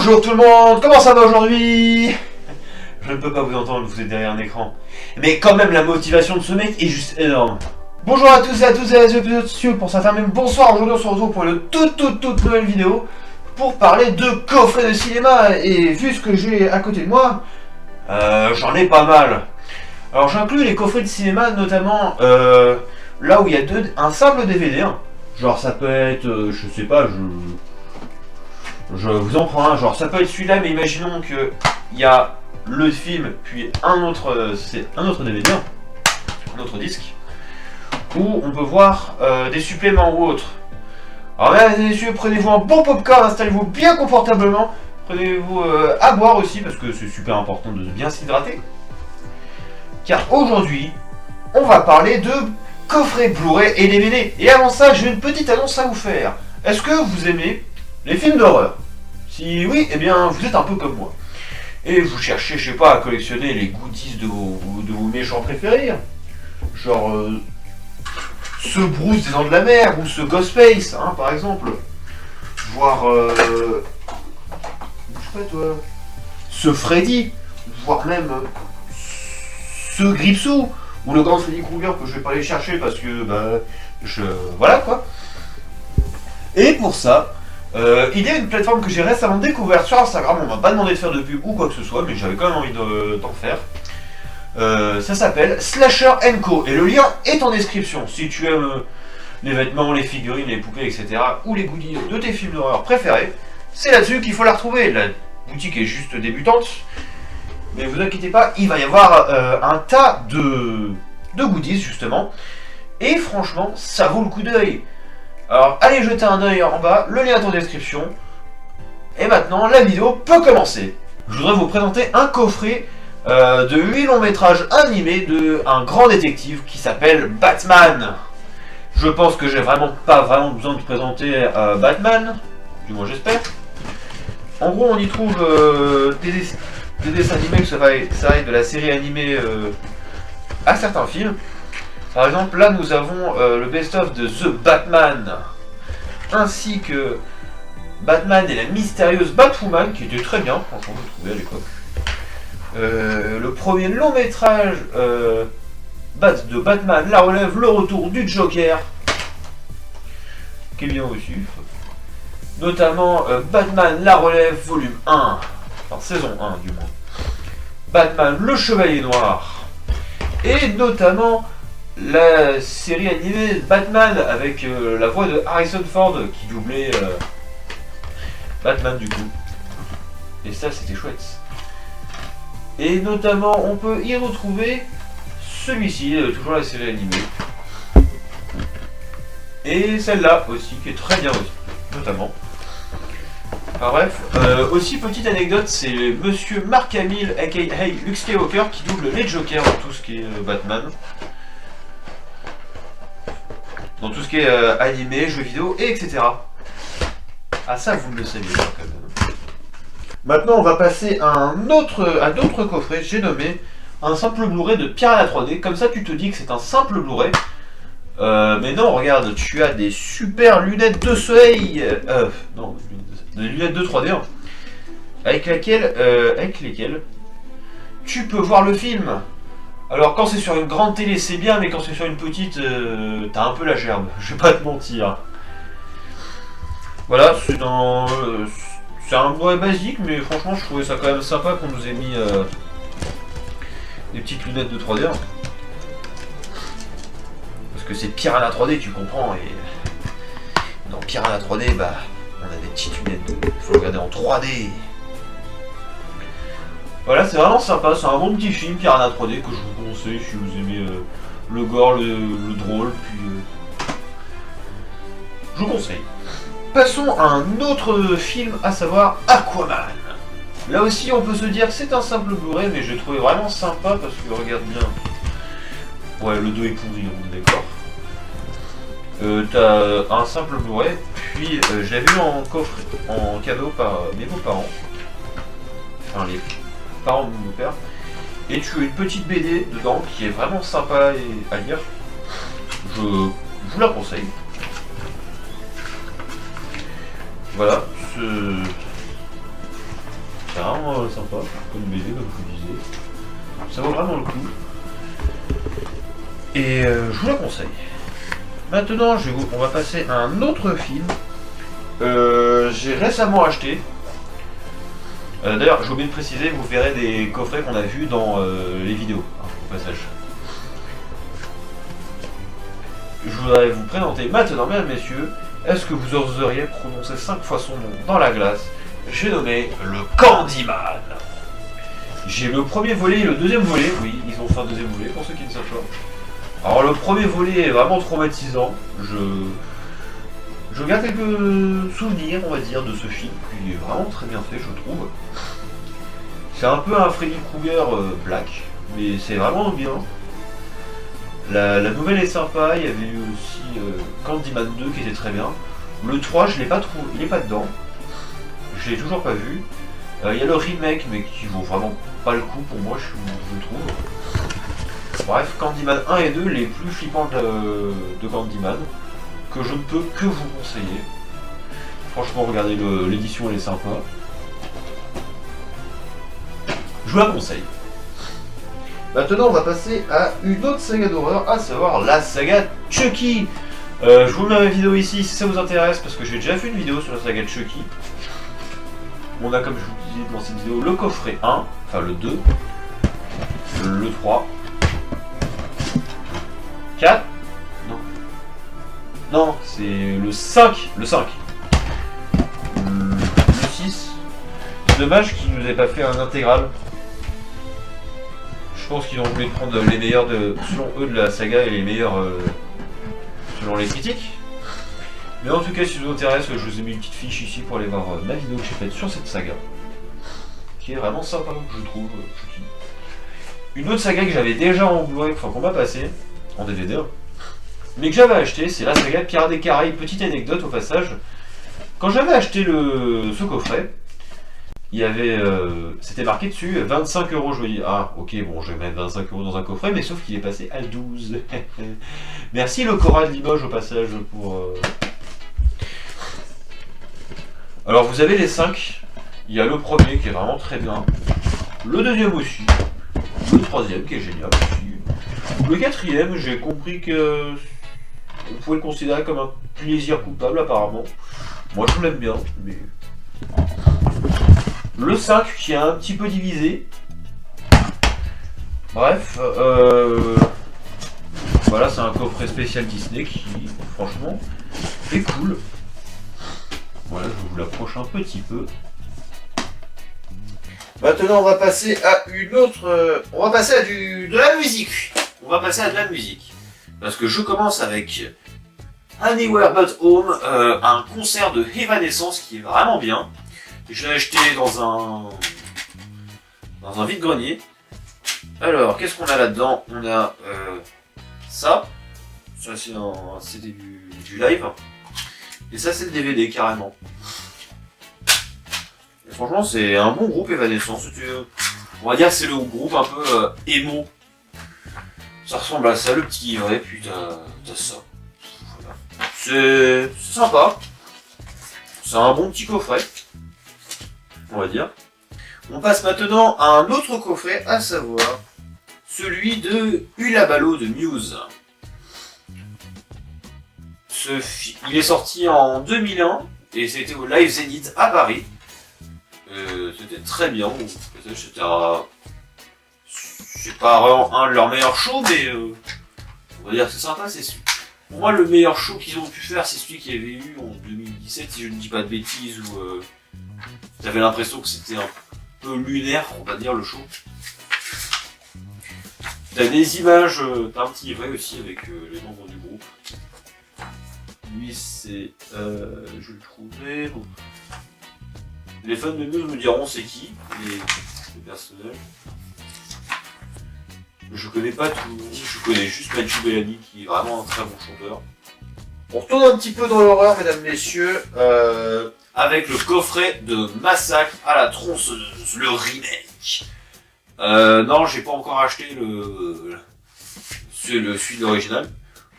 Bonjour tout le monde, comment ça va aujourd'hui? Je ne peux pas vous entendre, vous êtes derrière un écran. Mais quand même, la motivation de ce mec est juste énorme. Bonjour à tous et à toutes et à tous, pour certains même bonsoir. Aujourd'hui on se retrouve pour une toute nouvelle vidéo pour parler de coffrets de cinéma. Et vu ce que j'ai à côté de moi, j'en ai pas mal. Alors j'inclus les coffrets de cinéma notamment là où il y a un simple DVD. Hein. Genre ça peut être, je sais pas, je vous en prends un, genre ça peut être celui-là, mais imaginons que il y a le film, puis un autre, c'est un autre DVD, un autre disque, où on peut voir des suppléments ou autres. Alors mesdames et messieurs, prenez-vous un bon popcorn, installez-vous bien confortablement, prenez-vous à boire aussi, parce que c'est super important de bien s'hydrater. Car aujourd'hui, on va parler de coffrets Blu-ray et DVD. Et avant ça, j'ai une petite annonce à vous faire. Est-ce que vous aimez les films d'horreur? Si oui, eh bien vous êtes un peu comme moi. Et vous cherchez, je sais pas, à collectionner les goodies de vos méchants préférés. Genre ce Bruce des Dents de la Mer ou ce Ghostface, hein, par exemple. Voire je sais pas toi. Ce Freddy, voire même ce Gripsou ou le grand Freddy Krueger que je vais pas aller chercher parce que bah voilà quoi. Et pour ça, il y a une plateforme que j'ai récemment découverte sur Instagram. On m'a pas demandé de faire de pub ou quoi que ce soit, mais j'avais quand même envie d'en faire. Ça s'appelle Slasher & Co. Et le lien est en description. Si tu aimes les vêtements, les figurines, les poupées, etc. ou les goodies de tes films d'horreur préférés, c'est là-dessus qu'il faut la retrouver. La boutique est juste débutante. Mais vous inquiétez pas, il va y avoir un tas de goodies justement. Et franchement, ça vaut le coup d'œil. Alors allez jeter un œil en bas, le lien est en description. Et maintenant, la vidéo peut commencer. Je voudrais vous présenter un coffret de 8 longs métrages animés d'un grand détective qui s'appelle Batman. Je pense que j'ai pas vraiment besoin de présenter Batman, du moins j'espère. En gros, on y trouve des dessins animés, que ça aille de la série animée à certains films. Par exemple, là nous avons le best-of de The Batman, ainsi que Batman et la mystérieuse Batwoman, qui était très bien, franchement, je trouvais à l'époque. Le premier long métrage de Batman, La Relève, le retour du Joker, qui est bien aussi. Notamment Batman, La Relève, volume 1, enfin saison 1 du moins. Batman, le Chevalier Noir, et notamment la série animée Batman avec la voix de Harrison Ford qui doublait Batman du coup. Et ça c'était chouette. Et notamment on peut y retrouver celui-ci, toujours la série animée. Et celle-là aussi qui est très bien aussi, notamment. Enfin bref, aussi petite anecdote, c'est monsieur Mark Hamill aka Luke Skywalker qui double les Jokers dans tout ce qui est Batman. Dans tout ce qui est animé, jeux vidéo, et etc. Ah ça vous le saviez pas quand même. Maintenant on va passer à un autre coffret, j'ai nommé un simple Blu-ray de Piranha 3D. Comme ça tu te dis que c'est un simple Blu-ray. Mais non, regarde, tu as des super lunettes de soleil. Non, des lunettes de 3D hein, avec lesquelles tu peux voir le film. Alors quand c'est sur une grande télé c'est bien, mais quand c'est sur une petite, t'as un peu la gerbe, je vais pas te mentir. Voilà, c'est un Blu-ray basique, mais franchement je trouvais ça quand même sympa qu'on nous ait mis des petites lunettes de 3D. Hein. Parce que c'est Piranha 3D, tu comprends, et dans Piranha 3D, bah, on a des petites lunettes, il faut le regarder en 3D. Voilà, c'est vraiment sympa, c'est un bon petit film, Piranha 3D, que je vous conseille si vous aimez le gore, le drôle, puis je vous conseille. Passons à un autre film, à savoir Aquaman. Là aussi, on peut se dire que c'est un simple Blu-ray, mais je l'ai trouvé vraiment sympa, parce que regarde bien. Ouais, le dos est pourri, on est d'accord. T'as un simple Blu-ray, puis je l'avais eu en coffre, en cadeau par mes beaux-parents. Enfin, les parents de mon père. Et tu as une petite BD dedans qui est vraiment sympa à lire. Je vous la conseille. Voilà, c'est vraiment sympa, comme BD comme je vous disais. Ça vaut vraiment le coup. Et je vous la conseille. Maintenant, on va passer à un autre film. J'ai récemment acheté. D'ailleurs, j'ai oublié de préciser, vous verrez des coffrets qu'on a vus dans les vidéos, hein, au passage. Je voudrais vous présenter maintenant, mesdames, messieurs, est-ce que vous oseriez prononcer 5 fois son nom dans la glace? J'ai nommé le Candyman. J'ai le premier volet et le deuxième volet, oui, ils ont fait un deuxième volet pour ceux qui ne savent pas. Alors le premier volet est vraiment traumatisant, je garde quelques souvenirs, on va dire, de ce film, qui est vraiment très bien fait, je trouve. C'est un peu un Freddy Krueger black, mais c'est vraiment bien. La nouvelle est sympa, il y avait eu aussi Candyman 2 qui était très bien. Le 3, je l'ai pas trouvé, il est pas dedans. Je l'ai toujours pas vu. Il y a le remake, mais qui vaut vraiment pas le coup pour moi, je trouve. Bref, Candyman 1 et 2, les plus flippants de Candyman, que je ne peux que vous conseiller. Franchement, regardez l'édition, elle est sympa. Je vous la conseille. Maintenant, on va passer à une autre saga d'horreur, à savoir la saga Chucky. Je vous mets ma vidéo ici si ça vous intéresse, parce que j'ai déjà fait une vidéo sur la saga Chucky. On a, comme je vous disais dans cette vidéo, le coffret 1, enfin le 2, le 3, 4, non, c'est le 5, le 5, le 6. C'est dommage qu'ils nous aient pas fait un intégral. Je pense qu'ils ont voulu prendre les meilleurs selon eux de la saga et les meilleurs selon les critiques. Mais en tout cas, si ça vous intéresse, je vous ai mis une petite fiche ici pour aller voir ma vidéo que j'ai faite sur cette saga. Qui est vraiment sympa, je trouve. Une autre saga que j'avais déjà en Blu-ray, enfin qu'on m'a passé, en DVD, mais que j'avais acheté, c'est la saga Pirates des Caraïbes. Petite anecdote au passage. Quand j'avais acheté ce coffret, il y avait, c'était marqué dessus 25 €. Je me dis, ah ok, bon, je vais mettre 25 € dans un coffret, mais sauf qu'il est passé à 12. Merci le Cora de Limoges au passage pour. Alors vous avez les 5. Il y a le premier qui est vraiment très bien, le deuxième aussi, le troisième qui est génial aussi. Le quatrième, j'ai compris que on pouvait le considérer comme un plaisir coupable apparemment. Moi je l'aime bien, mais. Le 5 qui est un petit peu divisé. Bref, voilà, c'est un coffret spécial Disney qui, franchement, est cool. Voilà, je vous l'approche un petit peu. Maintenant, on va passer à une autre. On va passer à de la musique. On va passer à de la musique. Parce que je commence avec Anywhere But Home, un concert de Evanescence qui est vraiment bien. Je l'ai acheté dans un vide-grenier. Alors, qu'est-ce qu'on a là-dedans? On a ça. Ça, c'est un CD du live. Et ça, c'est le DVD, carrément. Et franchement, c'est un bon groupe, Evanescence. On va dire que c'est le groupe un peu émo. Ça ressemble à ça, le petit livret, puis t'as ça. Voilà. C'est sympa. C'est un bon petit coffret, on va dire. On passe maintenant à un autre coffret, à savoir celui de Hullabaloo de Muse. Il est sorti en 2001 et c'était au Live Zénith à Paris. C'était très bien. C'était c'est pas vraiment un de leurs meilleurs shows, mais on va dire que c'est sympa. Pour moi, le meilleur show qu'ils ont pu faire, c'est celui qu'il y avait eu en 2017, si je ne dis pas de bêtises, où j'avais l'impression que c'était un peu lunaire, on va dire, le show. T'as des images, t'as un petit livret aussi avec les membres du groupe. Lui, c'est. Je vais le trouver. Bon. Les fans de Muse me diront c'est qui, les personnages. Je connais pas tout, je connais juste Matthew Bellamy qui est vraiment un très bon chanteur. On retourne un petit peu dans l'horreur, mesdames, messieurs, avec le coffret de Massacre à la tronçonneuse, le remake. Non, j'ai pas encore acheté celui de l'original.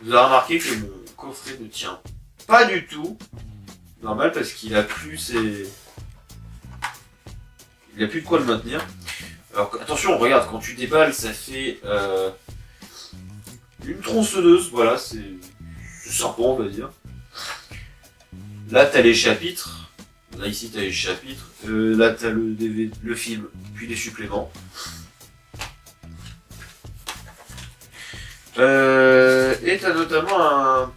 Vous avez remarqué que mon coffret ne tient pas du tout. Normal parce qu'il a plus ses. il a plus de quoi le maintenir. Alors attention, regarde, quand tu déballes, ça fait une tronçonneuse, voilà, c'est sympa on va dire. Là t'as les chapitres, là ici t'as les chapitres, là t'as le DVD, le film, puis les suppléments. Et t'as notamment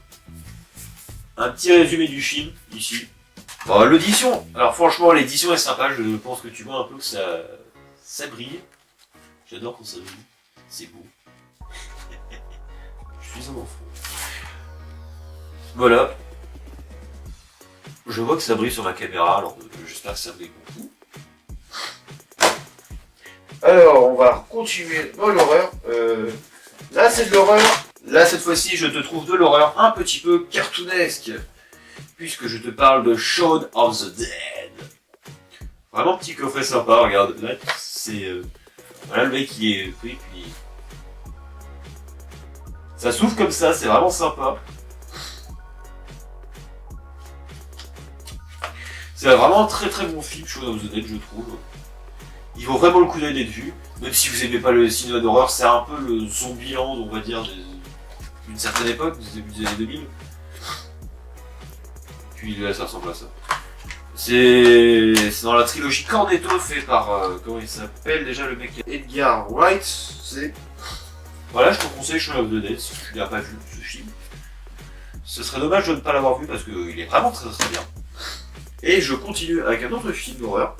un petit résumé du film, ici. Bon, l'audition, alors franchement l'édition est sympa, je pense que tu vois un peu que ça brille. J'adore quand ça brille, c'est beau. Je suis un enfant. Voilà. Je vois que ça brille sur ma caméra, alors j'espère que ça brille beaucoup. Alors, on va continuer dans l'horreur. Là, c'est de l'horreur. Là, cette fois-ci, je te trouve de l'horreur un petit peu cartoonesque. Puisque je te parle de Shaun of the Dead. Vraiment petit coffret sympa, regarde. Là, c'est... voilà, le mec, il est pris, puis... Ça s'ouvre comme ça, c'est vraiment sympa. C'est vraiment un très très bon film, Shaun of the Dead, je trouve. Il vaut vraiment le coup d'œil d'être vu. Même si vous aimez pas le cinéma d'horreur, c'est un peu le Zombieland, on va dire, d'une certaine époque, du début des années 2000. Puis là, ça ressemble à ça. C'est dans la trilogie Cornetto, fait par, comment il s'appelle déjà le mec, Edgar Wright. C'est... Voilà, je te conseille Shaun of the Dead, si tu l'as pas vu, ce film. Ce serait dommage de ne pas l'avoir vu, parce qu'il est vraiment très très bien. Et je continue avec un autre film d'horreur.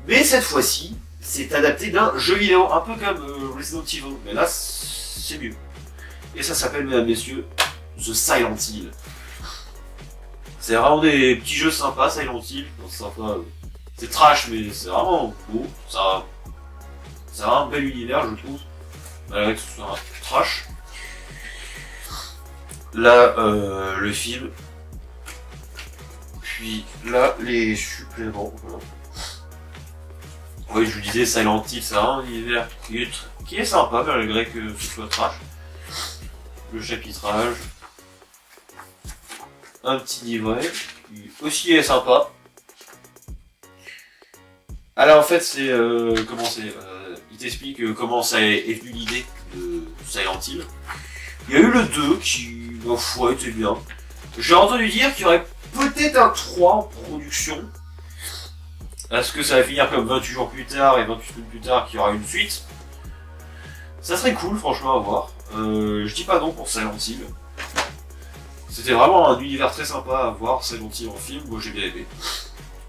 Mais cette fois-ci, c'est adapté d'un jeu vidéo, un peu comme Resident Evil. Mais là, c'est mieux. Et ça s'appelle, mesdames, messieurs, The Silent Hill. C'est vraiment des petits jeux sympas, Silent Hill. C'est trash, mais c'est vraiment beau. C'est un bel univers, je trouve. Malgré que ce soit un trash. Là, le film. Puis là, les suppléments. Voilà. Oui, je vous disais, Silent Hill, c'est un univers qui est sympa, malgré que ce soit trash. Le chapitrage. Un petit livret, qui aussi est sympa. Alors en fait, c'est comment c'est il t'explique comment ça est venu l'idée de Silent Hill. Il y a eu le 2 qui, ma foi, était bien. J'ai entendu dire qu'il y aurait peut-être un 3 en production. Est-ce que ça va finir comme 28 jours plus tard et 28 minutes plus tard qu'il y aura une suite? Ça serait cool, franchement, à voir. Je dis pas non pour Silent Hill. C'était vraiment un univers très sympa à voir, Silent Hill en film, moi j'ai bien aimé.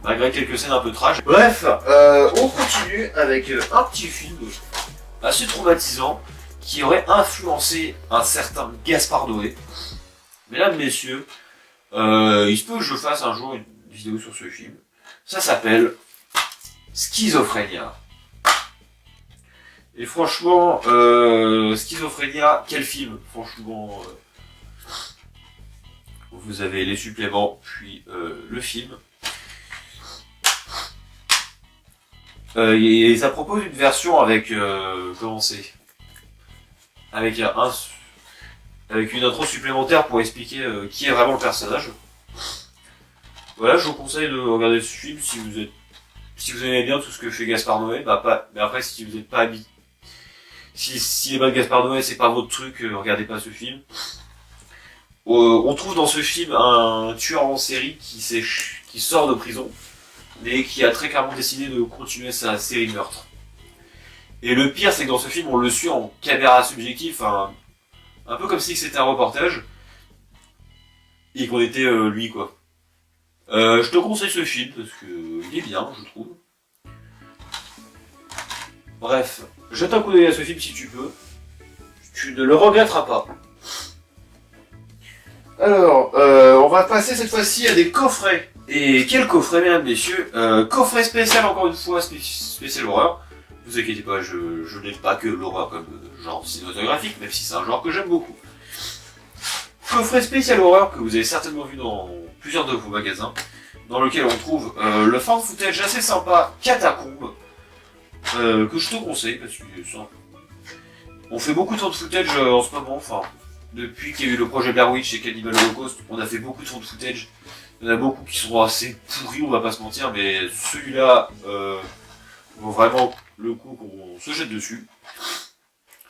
Malgré quelques scènes un peu trash. Bref, on continue avec un petit film assez traumatisant qui aurait influencé un certain Gaspard Noé. Mesdames, messieurs, il se peut que je fasse un jour une vidéo sur ce film. Ça s'appelle Schizophrénia. Et franchement, Schizophrénia, quel film? Franchement, vous avez les suppléments, puis le film. Et ça propose une version avec, comment c'est, avec avec une intro supplémentaire pour expliquer qui est vraiment le personnage. Voilà, je vous conseille de regarder ce film si vous aimez bien tout ce que fait Gaspard Noé. Mais après, si vous n'êtes pas habitué, si les balles de Gaspard Noé c'est pas votre truc, regardez pas ce film. On trouve dans ce film un tueur en série qui sort de prison, mais qui a très clairement décidé de continuer sa série de meurtres. Et le pire, c'est que dans ce film, on le suit en caméra subjective, un peu comme si c'était un reportage, et qu'on était lui, quoi. Je te conseille ce film, parce que il est bien, je trouve. Bref, jette un coup d'œil à ce film si tu peux. Tu ne le regretteras pas. Alors, on va passer cette fois-ci à des coffrets. Et quel coffret, mesdames, messieurs, coffret spécial, encore une fois, spécial horreur. Ne vous inquiétez pas, je n'aime pas que l'horreur comme genre cinématographique, même si c'est un genre que j'aime beaucoup. Coffret spécial horreur que vous avez certainement vu dans plusieurs de vos magasins, dans lequel on trouve le fan footage assez sympa Catacombe, que je te conseille, parce que ça, on fait beaucoup de fan footage en ce moment, enfin, depuis qu'il y a eu le projet Blair Witch et Cannibal Holocaust, on a fait beaucoup de fan footage. Il y en a beaucoup qui sont assez pourris, on va pas se mentir, mais celui-là, vaut vraiment le coup qu'on se jette dessus.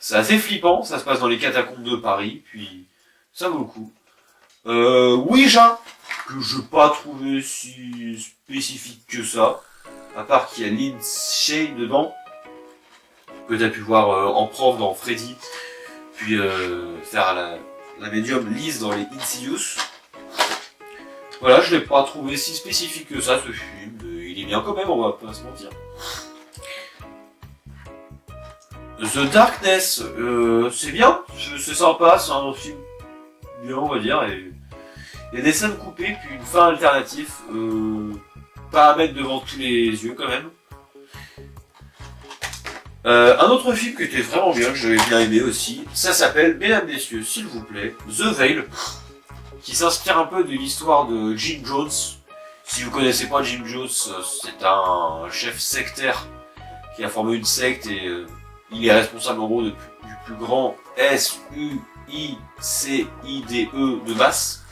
C'est assez flippant, ça se passe dans les catacombes de Paris, puis ça vaut le coup. Ouija, que je n'ai pas trouvé si spécifique que ça, à part qu'il y a Lindsay dedans, que tu as pu voir en prof dans Freddy, puis faire la médium Liz dans les Insidious. Voilà, je l'ai pas trouvé si spécifique que ça, ce film. Il est bien quand même, on va pas se mentir. The Darkness, c'est bien, c'est sympa, c'est un film bien, on va dire. Et il y a des scènes coupées, puis une fin alternative, pas à mettre devant tous les yeux quand même. Un autre film qui était vraiment bien, que j'avais bien aimé aussi, ça s'appelle, mesdames, messieurs, s'il vous plaît, The Veil, qui s'inspire un peu de l'histoire de Jim Jones. Si vous connaissez pas Jim Jones, c'est un chef sectaire qui a formé une secte et il est responsable en gros du plus grand SUICIDE de masse.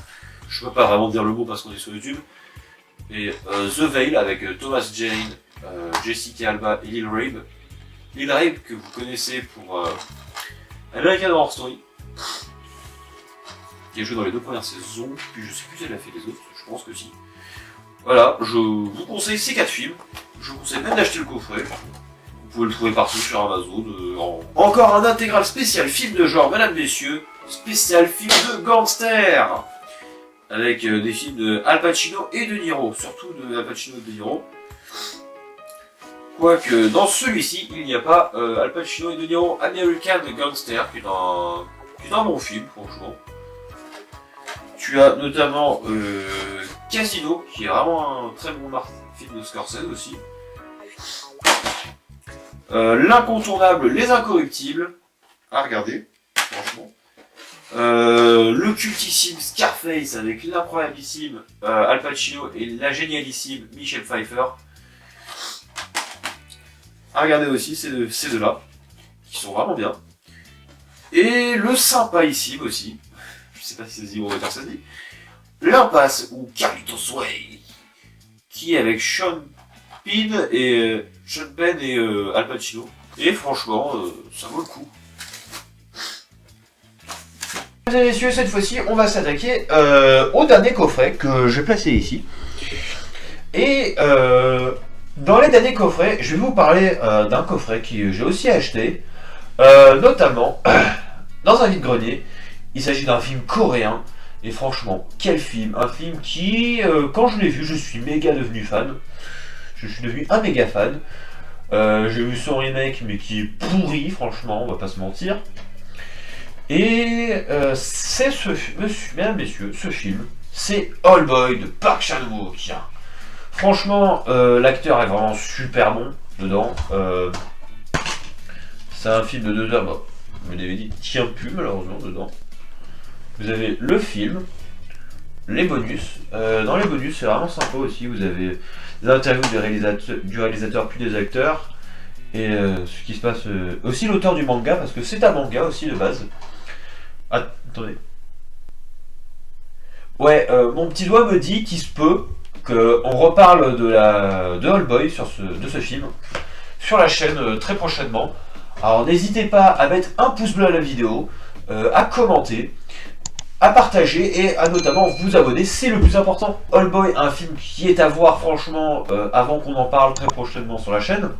Je peux pas vraiment dire le mot parce qu'on est sur YouTube. Et The Veil avec Thomas Jane, Jessica Alba et Lil Rabe. Lil Rabe que vous connaissez pour American Horror Story, qui a joué dans les 2 premières saisons, puis je sais plus si elle a fait les autres, je pense que si. Voilà, je vous conseille ces 4 films, je vous conseille même d'acheter le coffret, vous pouvez le trouver partout sur Amazon. Encore un intégral spécial film de genre, mesdames, messieurs, spécial film de gangster, avec des films de Al Pacino et De Niro, surtout de Al Pacino et De Niro. Quoique dans celui-ci, il n'y a pas Al Pacino et De Niro, American Gangster, qui est un bon film, franchement. Tu as notamment Casino, qui est vraiment un très bon film de Scorsese aussi. L'incontournable Les Incorruptibles, à regarder, franchement. Le cultissime Scarface avec l'incroyabilissime Al Pacino et la génialissime Michelle Pfeiffer. À regarder aussi ces deux-là, qui sont vraiment bien. Et le sympaissime aussi, je sais pas si ça se dit ou ça se dit, L'Impasse ou Carlitos Way, qui est avec Sean Penn et Al Pacino. Et franchement, ça vaut le coup. Mesdames et messieurs, cette fois-ci, on va s'attaquer au dernier coffret que je vais placer ici. Et dans les derniers coffrets, je vais vous parler d'un coffret que j'ai aussi acheté, notamment dans un vide-grenier. Il s'agit d'un film coréen, et franchement, quel film! Un film qui, quand je l'ai vu, je suis méga devenu fan. Je suis devenu un méga fan. J'ai vu son remake, mais qui est pourri, franchement, on va pas se mentir. Et c'est mesdames, messieurs, ce film, c'est All Boy de Park Chan-wook. Franchement, l'acteur est vraiment super bon dedans. C'est un film de 2 heures. Bon, le DVD tient plus malheureusement dedans. Vous avez le film, les bonus. Dans les bonus, c'est vraiment sympa aussi. Vous avez des interviews du réalisateur puis des acteurs. Et ce qui se passe. Aussi l'auteur du manga, parce que c'est un manga aussi de base. Attendez. Ouais, mon petit doigt me dit qu'il se peut qu'on reparle de All Boy de ce film sur la chaîne très prochainement. Alors n'hésitez pas à mettre un pouce bleu à la vidéo, à commenter, à partager et à notamment vous abonner, c'est le plus important. All Boy, un film qui est à voir franchement avant qu'on en parle très prochainement sur la chaîne.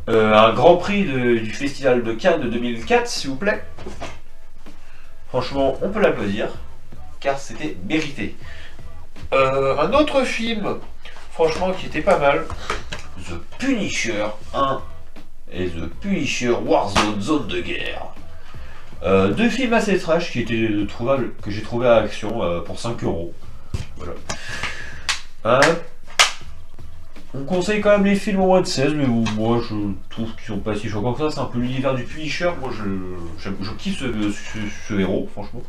Un grand prix du Festival de Cannes de 2004, s'il vous plaît. Franchement, on peut l'applaudir, car c'était mérité. Un autre film, franchement, qui était pas mal, The Punisher 1 et The Punisher Warzone, zone de guerre. 2 films assez trash qui étaient trouvables, que j'ai trouvé à Action pour 5 €. Voilà. On conseille quand même les films en moins de 16, mais moi je trouve qu'ils sont pas si choquants que ça. C'est un peu l'univers du Punisher. Moi je kiffe ce héros, franchement.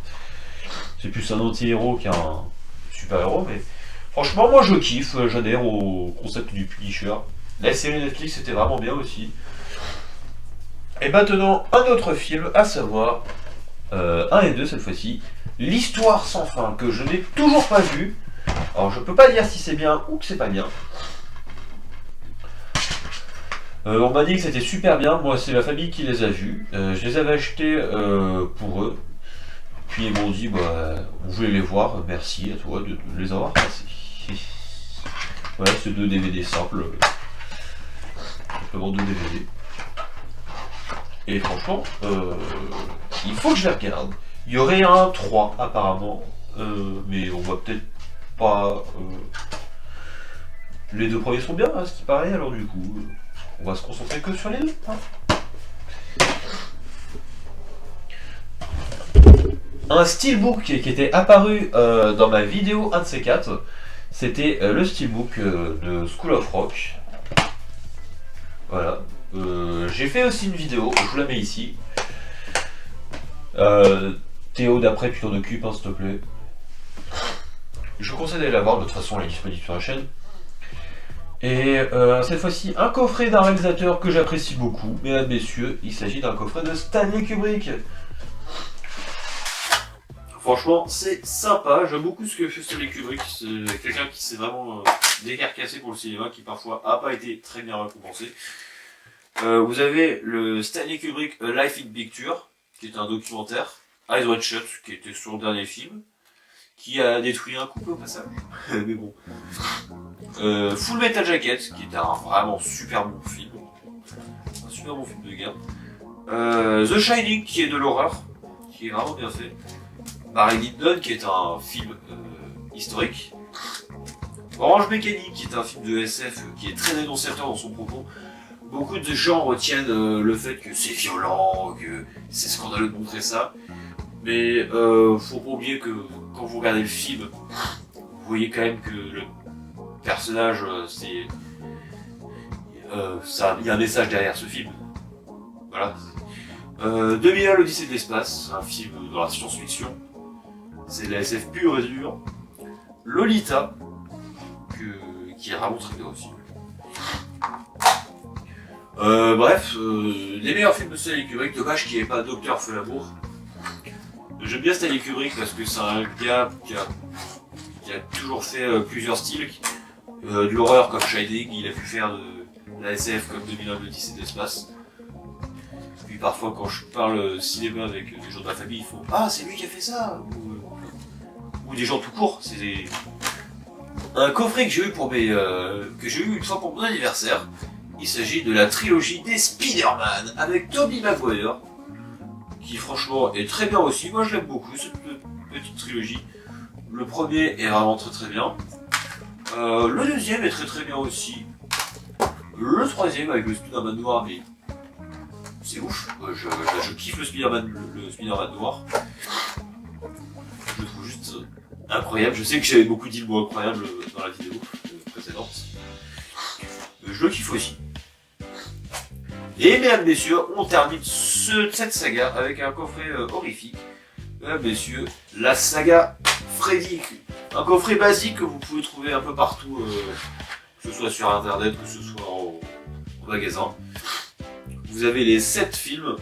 C'est plus un anti-héros qu'un super-héros, mais franchement, moi je kiffe. J'adhère au concept du Punisher. La série Netflix c'était vraiment bien aussi. Et maintenant, un autre film, à savoir 1 et 2 cette fois-ci, L'Histoire sans fin, que je n'ai toujours pas vu. Alors je peux pas dire si c'est bien ou que c'est pas bien. On m'a dit que c'était super bien, moi c'est la famille qui les a vus, je les avais achetés pour eux, puis ils m'ont dit bah on voulait les voir, merci à toi de les avoir passés. Voilà, c'est 2 DVD simples, simplement 2 DVD. Et franchement, il faut que je les regarde. Il y aurait un 3 apparemment, mais on va peut-être pas... Les 2 premiers sont bien, hein, ce qui paraît, alors du coup, on va se concentrer que sur les 2. Hein. Un steelbook qui était apparu dans ma vidéo, un de ces 4, c'était le steelbook de School of Rock. Voilà. J'ai fait aussi une vidéo, je vous la mets ici. Théo d'après Putain de cul, hein, s'il te plaît. Je vous conseille d'aller la voir, de toute façon elle est disponible sur la chaîne. Et cette fois-ci, un coffret d'un réalisateur que j'apprécie beaucoup, mesdames, messieurs, il s'agit d'un coffret de Stanley Kubrick. Franchement, c'est sympa, j'aime beaucoup ce que fait Stanley Kubrick, c'est quelqu'un qui s'est vraiment décarcassé pour le cinéma, qui parfois n'a pas été très bien récompensé. Vous avez le Stanley Kubrick A Life in Picture, qui est un documentaire, Eyes Wide Shut, qui était son dernier film, qui a détruit un couple au passage, mais bon. Full Metal Jacket, qui est un vraiment super bon film, un super bon film de guerre. The Shining, qui est de l'horreur, qui est vraiment bien fait. Barry Lyndon, qui est un film historique. Orange Mécanique, qui est un film de SF qui est très dénonciateur dans son propos. Beaucoup de gens retiennent le fait que c'est violent, que c'est scandaleux de montrer ça. Mais faut pas oublier que quand vous regardez le film, vous voyez quand même que le personnage, il y a un message derrière ce film. Voilà. 2001 l'Odyssée de l'espace, un film dans la science-fiction. C'est de la SF pure et dure. Lolita, qui est vraiment très bien aussi. Bref, les meilleurs films de Stanley Kubrick, dommage qu'il n'y ait pas Docteur Feu l'amour. J'aime bien Stanley Kubrick parce que c'est un gars qui a toujours fait plusieurs styles. De l'horreur comme Shining, il a pu faire de la SF comme 2001 l'Odyssée de l'espace. Puis parfois quand je parle cinéma avec des gens de ma famille, ils font « Ah, c'est lui qui a fait ça !» ou des gens tout court. C'est un coffret que j'ai eu une fois pour mon anniversaire. Il s'agit de la trilogie des Spider-Man avec Tobey Maguire, qui franchement est très bien aussi. Moi je l'aime beaucoup cette petite trilogie. Le premier est vraiment très très bien. Le deuxième est très très bien aussi. Le troisième avec le Spider-Man noir, mais c'est ouf. Je kiffe le Spider-Man noir. Je le trouve juste incroyable. Je sais que j'avais beaucoup dit le mot incroyable dans la vidéo précédente. Mais je le kiffe aussi. Et mesdames, messieurs, on termine cette saga avec un coffret horrifique. Mesdames, messieurs, la saga Freddy. Un coffret basique que vous pouvez trouver un peu partout, que ce soit sur internet, que ce soit au magasin. Vous avez les 7 films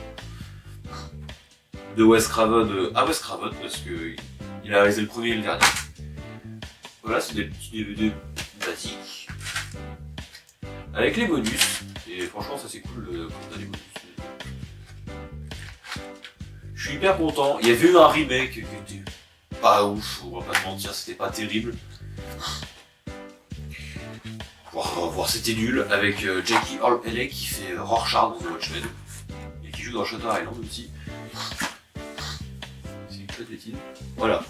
de Wes Craven à Wes Craven, parce qu'il a réalisé le premier et le dernier. Voilà, c'est des petits DVD basiques. Avec les bonus. Et franchement, ça c'est cool quand t'as les bonus. Je suis hyper content. Il y avait eu un remake qui était pas ouf, on va pas se mentir, c'était pas terrible. Voir c'était nul, avec Jackie Earl Haley qui fait Rorschach dans The Watchmen. Et qui joue dans Shutter Island aussi. C'est une petite bêtise. Voilà.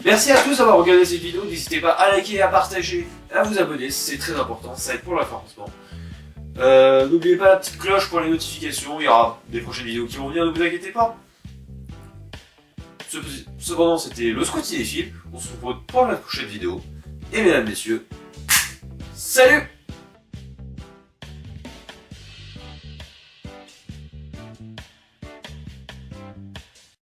Merci à tous d'avoir regardé cette vidéo, n'hésitez pas à liker, à partager, à vous abonner, c'est très important, ça aide pour le référencement. N'oubliez pas la petite cloche pour les notifications, il y aura des prochaines vidéos qui vont venir, ne vous inquiétez pas. Cependant, c'était le Squatty des films, on se retrouve pour la prochaine vidéo. Et mesdames, messieurs, salut!